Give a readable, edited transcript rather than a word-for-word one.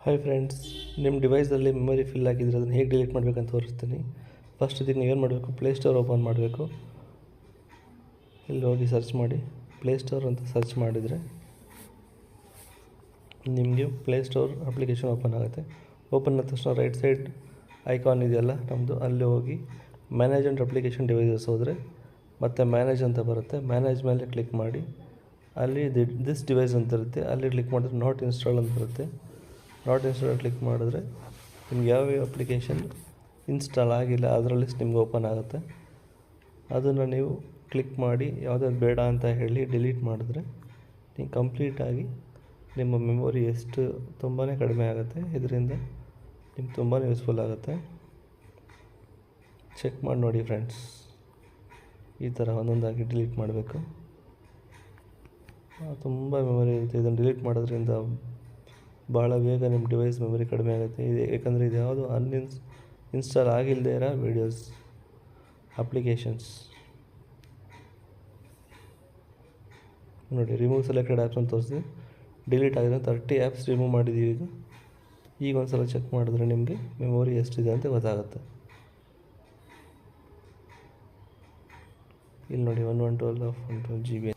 Hi friends, ನಿಮ್ಮ ಡಿವೈಸಲ್ಲಿ memory fill ಆಗಿದ್ರೆ ಅದನ್ನು ಹೇಗೆ ಡಿಲೀಟ್ ಮಾಡಬೇಕಂತ ತೋರಿಸ್ತೀನಿ. ಫಸ್ಟ್ ಇದಕ್ಕೆ ನೀವೇನು ಮಾಡಬೇಕು, ಪ್ಲೇಸ್ಟೋರ್ ಓಪನ್ ಮಾಡಬೇಕು. ಇಲ್ಲಿ ಹೋಗಿ ಸರ್ಚ್ ಮಾಡಿ, ಪ್ಲೇಸ್ಟೋರ್ ಅಂತ ಸರ್ಚ್ ಮಾಡಿದರೆ ನಿಮಗೆ ಪ್ಲೇಸ್ಟೋರ್ ಅಪ್ಲಿಕೇಶನ್ ಓಪನ್ ಆಗುತ್ತೆ. ಓಪನ್ ಆದ ತಕ್ಷಣ ರೈಟ್ ಸೈಡ್ ಐಕಾನ್ ಇದೆಯಲ್ಲ ನಮ್ಮದು, ಅಲ್ಲಿ ಹೋಗಿ ಮ್ಯಾನೇಜ್ ಆ್ಯಂಡ್ ಅಪ್ಲಿಕೇಶನ್ ಡಿವೈಸಸ್ ಹೋದರೆ ಮತ್ತು ಮ್ಯಾನೇಜ್ ಅಂತ ಬರುತ್ತೆ. ಮ್ಯಾನೇಜ್ ಮೇಲೆ ಕ್ಲಿಕ್ ಮಾಡಿ ಅಲ್ಲಿ ದಿಸ್ ಡಿವೈಸ್ ಅಂತ ಇರುತ್ತೆ, ಅಲ್ಲಿ ಕ್ಲಿಕ್ ಮಾಡಿದ್ರೆ ನಾಟ್ ಇನ್ಸ್ಟಾಲ್ ಅಂತ ಬರುತ್ತೆ. ನಾಟ್ ಇನ್ಸ್ಟಾಲ್ ಕ್ಲಿಕ್ ಮಾಡಿದ್ರೆ ನಿಮ್ಗೆ ಯಾವ್ಯಾವ ಅಪ್ಲಿಕೇಶನ್ ಇನ್ಸ್ಟಾಲ್ ಆಗಿಲ್ಲ ಅದರ ಲಿಸ್ಟ್ ನಿಮ್ಗೆ ಓಪನ್ ಆಗುತ್ತೆ. ಅದನ್ನು ನೀವು ಕ್ಲಿಕ್ ಮಾಡಿ ಯಾವುದಾದ್ರು ಬೇಡ ಅಂತ ಹೇಳಿ ಡಿಲೀಟ್ ಮಾಡಿದ್ರೆ ನೀವು ಕಂಪ್ಲೀಟಾಗಿ ನಿಮ್ಮ ಮೆಮೊರಿ ತುಂಬಾ ಕಡಿಮೆ ಆಗುತ್ತೆ. ಇದರಿಂದ ನಿಮ್ಗೆ ತುಂಬಾ ಯೂಸ್ಫುಲ್ ಆಗುತ್ತೆ. ಚೆಕ್ ಮಾಡಿ ನೋಡಿ ಫ್ರೆಂಡ್ಸ್, ಈ ಥರ ಒಂದೊಂದಾಗಿ ಡಿಲೀಟ್ ಮಾಡಬೇಕು. ತುಂಬ ಮೆಮೊರಿ ಇರುತ್ತೆ. ಇದನ್ನು ಡಿಲೀಟ್ ಮಾಡೋದ್ರಿಂದ ಭಾಳ ಬೇಗ ನಿಮ್ಮ ಡಿವೈಸ್ ಮೆಮೊರಿ ಕಡಿಮೆ ಆಗುತ್ತೆ. ಏಕೆಂದರೆ ಇದು ಯಾವುದು ಇನ್ಸ್ಟಾಲ್ ಆಗಿಲ್ಲದೆ ಇರೋ ವೀಡಿಯೋಸ್ ಅಪ್ಲಿಕೇಶನ್ಸ್. ನೋಡಿ, ರಿಮೂವ್ ಸೆಲೆಕ್ಟೆಡ್ ಆ್ಯಪ್ಸ್ ಅಂತ ತೋರಿಸಿ ಡಿಲೀಟ್ ಆಗಿದೆ. 30 ಆ್ಯಪ್ಸ್ ರಿಮೂವ್ ಮಾಡಿದ್ದೀವಿ. ಈಗ ಒಂದು ಸಲ ಚೆಕ್ ಮಾಡಿದ್ರೆ ನಿಮಗೆ ಮೆಮೊರಿ ಎಷ್ಟಿದೆ ಅಂತ ಗೊತ್ತಾಗುತ್ತೆ. ಇಲ್ಲಿ ನೋಡಿ 112 GB.